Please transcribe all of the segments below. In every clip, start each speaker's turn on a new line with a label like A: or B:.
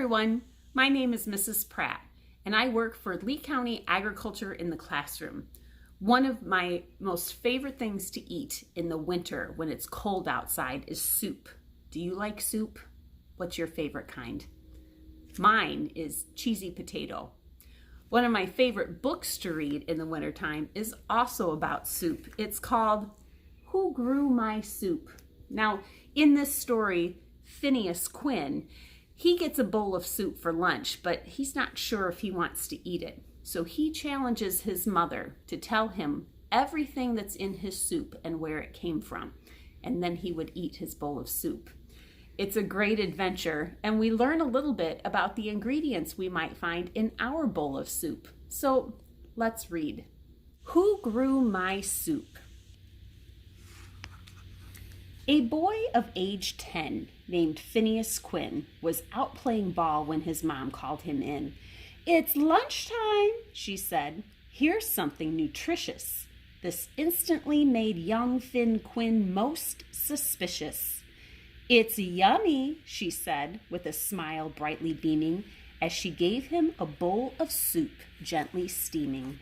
A: everyone, my name is Mrs. Pratt and I work for Lee County Agriculture in the Classroom. One of my most favorite things to eat in the winter when it's cold outside is soup. Do you like soup? What's your favorite kind? Mine is cheesy potato. One of my favorite books to read in the wintertime is also about soup. It's called Who Grew My Soup? Now, in this story, Phineas Quinn, he gets a bowl of soup for lunch, but he's not sure if he wants to eat it. So he challenges his mother to tell him everything that's in his soup and where it came from. And then he would eat his bowl of soup. It's a great adventure, and we learn a little bit about the ingredients we might find in our bowl of soup. So let's read. Who grew my soup? A boy of age 10 named Phineas Quinn was out playing ball when his mom called him in. "It's lunchtime," she said. "Here's something nutritious." This instantly made young Finn Quinn most suspicious. "It's yummy," she said, with a smile brightly beaming, as she gave him a bowl of soup gently steaming.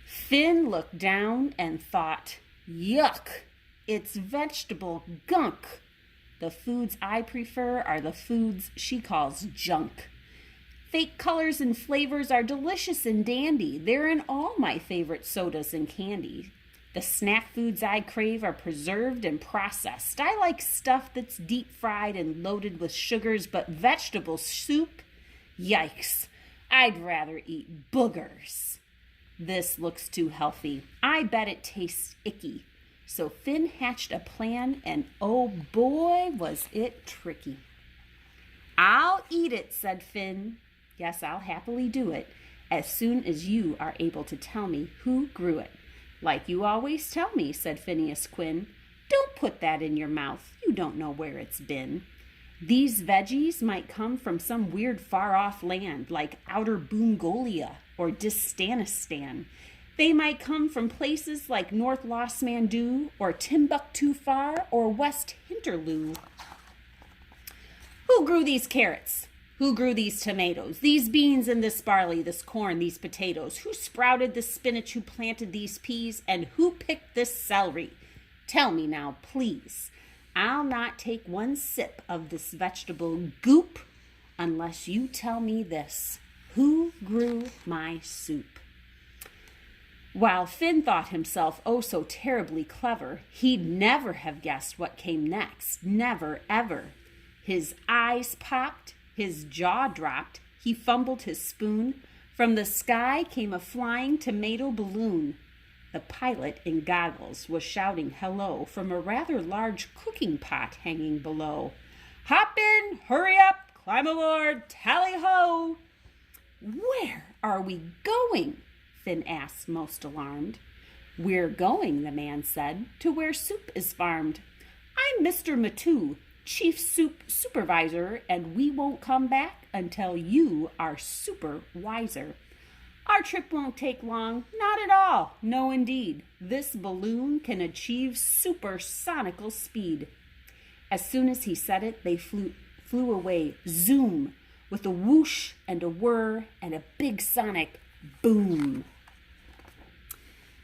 A: Finn looked down and thought, "Yuck! It's vegetable gunk. The foods I prefer are the foods she calls junk. Fake colors and flavors are delicious and dandy. They're in all my favorite sodas and candy. The snack foods I crave are preserved and processed. I like stuff that's deep fried and loaded with sugars, but vegetable soup? Yikes! I'd rather eat boogers. This looks too healthy. I bet it tastes icky." So Finn hatched a plan, and oh boy, was it tricky. "I'll eat it," said Finn. "Yes, I'll happily do it, as soon as you are able to tell me who grew it." "Like you always tell me," said Phineas Quinn. "Don't put that in your mouth. You don't know where it's been. These veggies might come from some weird far-off land, like Outer Bungolia or Distanistan. They might come from places like North Los Mandu or Timbuktu Far or West Hinterloo. Who grew these carrots? Who grew these tomatoes, these beans and this barley, this corn, these potatoes? Who sprouted the spinach, who planted these peas, and who picked this celery? Tell me now, please. I'll not take one sip of this vegetable goop unless you tell me this. Who grew my soup?" While Finn thought himself oh so terribly clever, he'd never have guessed what came next. Never, ever. His eyes popped, his jaw dropped, he fumbled his spoon. From the sky came a flying tomato balloon. The pilot in goggles was shouting hello from a rather large cooking pot hanging below. "Hop in, hurry up, climb aboard, tally-ho!" "Where are we going?" Finn asked, most alarmed. "We're going," the man said, "to where soup is farmed. I'm Mr. Matoo, Chief Soup Supervisor, and we won't come back until you are super wiser. Our trip won't take long, not at all, no indeed. This balloon can achieve supersonical speed." As soon as he said it, they flew away, zoom, with a whoosh and a whir and a big sonic boom.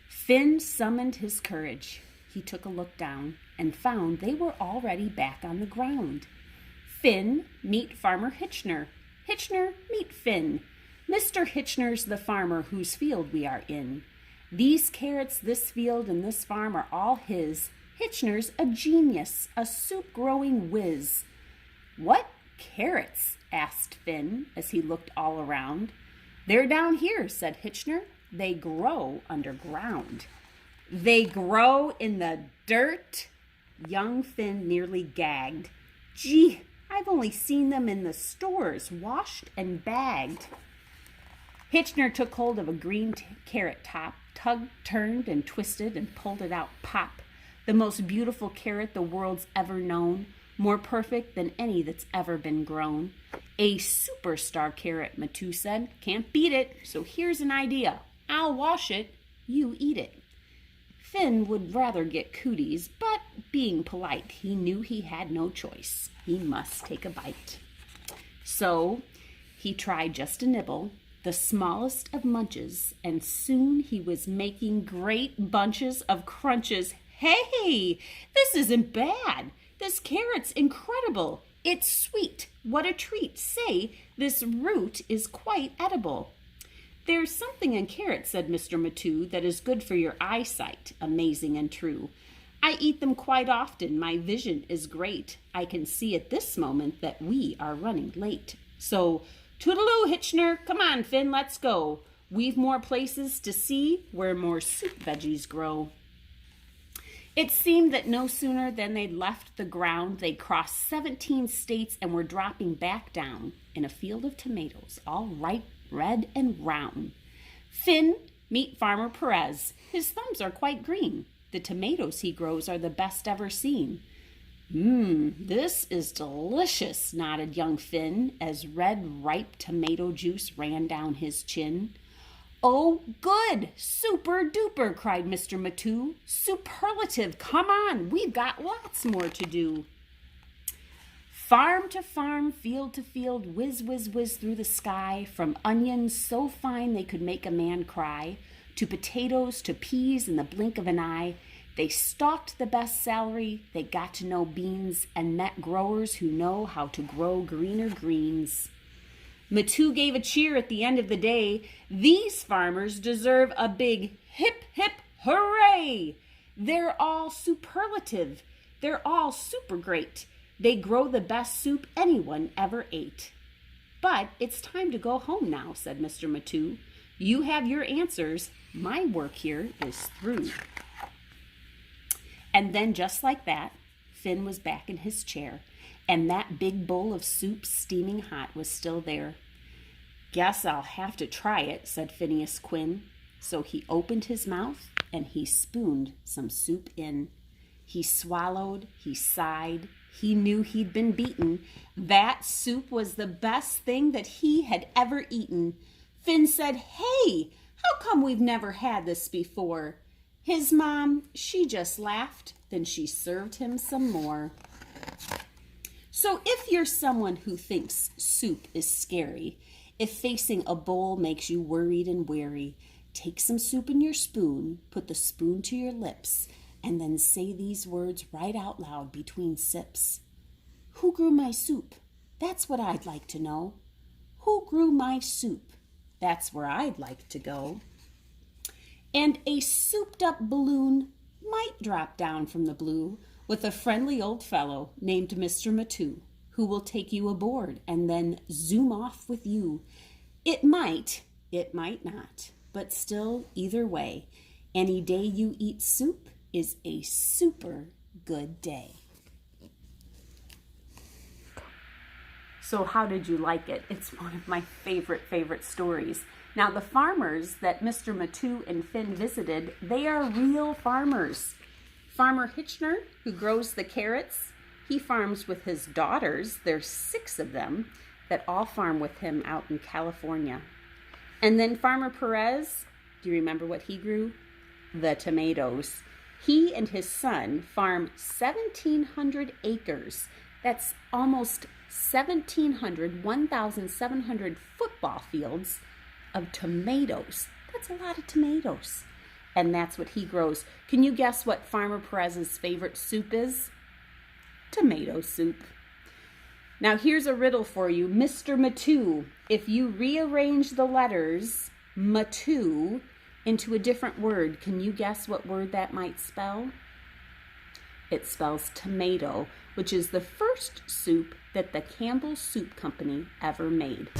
A: Finn summoned his courage. He took a look down and found they were already back on the ground. "Finn, meet Farmer Hitchner. Hitchner, meet Finn. Mr. Hitchner's the farmer whose field we are in. These carrots, this field, and this farm are all his. Hitchner's a genius, a soup-growing whiz." "What carrots?" asked Finn as he looked all around. "They're down here," said Hitchner. "They grow underground." "They grow in the dirt?" Young Finn nearly gagged. "Gee, I've only seen them in the stores, washed and bagged." Hitchner took hold of a green carrot top, tugged, turned, and twisted, and pulled it out. Pop! The most beautiful carrot the world's ever known, more perfect than any that's ever been grown. "A superstar carrot," Matoo said. "Can't beat it, so here's an idea. I'll wash it, you eat it." Finn would rather get cooties, but being polite, he knew he had no choice. He must take a bite. So he tried just a nibble, the smallest of munches, and soon he was making great bunches of crunches. Hey, this isn't bad. This carrot's incredible. It's sweet. What a treat. Say, this root is quite edible. There's something in carrots, said Mr. Matu, that is good for your eyesight, amazing and true. I eat them quite often. My vision is great. I can see at this moment that we are running late. So, toodaloo, Hitchner. Come on, Finn, let's go. We've more places to see where more soup veggies grow. It seemed that no sooner than they'd left the ground, they'd crossed 17 states and were dropping back down in a field of tomatoes, all ripe, red, and round. Finn, meet Farmer Perez. His thumbs are quite green. The tomatoes he grows are the best ever seen. This is delicious, nodded young Finn, as red, ripe tomato juice ran down his chin. Oh, good! Super duper, cried Mr. Matu. Superlative, come on, we've got lots more to do. Farm to farm, field to field, whiz, whiz, whiz through the sky, from onions so fine they could make a man cry, to potatoes, to peas in the blink of an eye. They stalked the best celery, they got to know beans, and met growers who know how to grow greener greens. Matu gave a cheer at the end of the day. These farmers deserve a big hip, hip, hooray! They're all superlative. They're all super great. They grow the best soup anyone ever ate. But it's time to go home now, said Mr. Matu. You have your answers. My work here is through. And then just like that, Finn was back in his chair, and that big bowl of soup steaming hot was still there. Guess I'll have to try it, said Phineas Quinn. So he opened his mouth and he spooned some soup in. He swallowed, he sighed, he knew he'd been beaten. That soup was the best thing that he had ever eaten. Finn said, "Hey, how come we've never had this before?" His mom, she just laughed, then she served him some more. So if you're someone who thinks soup is scary, if facing a bowl makes you worried and weary, take some soup in your spoon, put the spoon to your lips, and then say these words right out loud between sips. Who grew my soup? That's what I'd like to know. Who grew my soup? That's where I'd like to go. And a souped-up balloon might drop down from the blue with a friendly old fellow named Mr. Matu, who will take you aboard and then zoom off with you. It might not, but still, either way, any day you eat soup is a super good day. So how did you like it? It's one of my favorite stories. Now, the farmers that Mr. Matu and Finn visited, they are real farmers. Farmer Hitchner, who grows the carrots, he farms with his daughters. There's 6 of them that all farm with him out in California. And then Farmer Perez, do you remember what he grew? The tomatoes. He and his son farm 1,700 acres. That's almost 1,700 football fields of tomatoes. That's a lot of tomatoes. And that's what he grows. Can you guess what Farmer Perez's favorite soup is? Tomato soup. Now here's a riddle for you. Mr. Matu, if you rearrange the letters Matu into a different word, can you guess what word that might spell? It spells tomato, which is the first soup that the Campbell Soup Company ever made.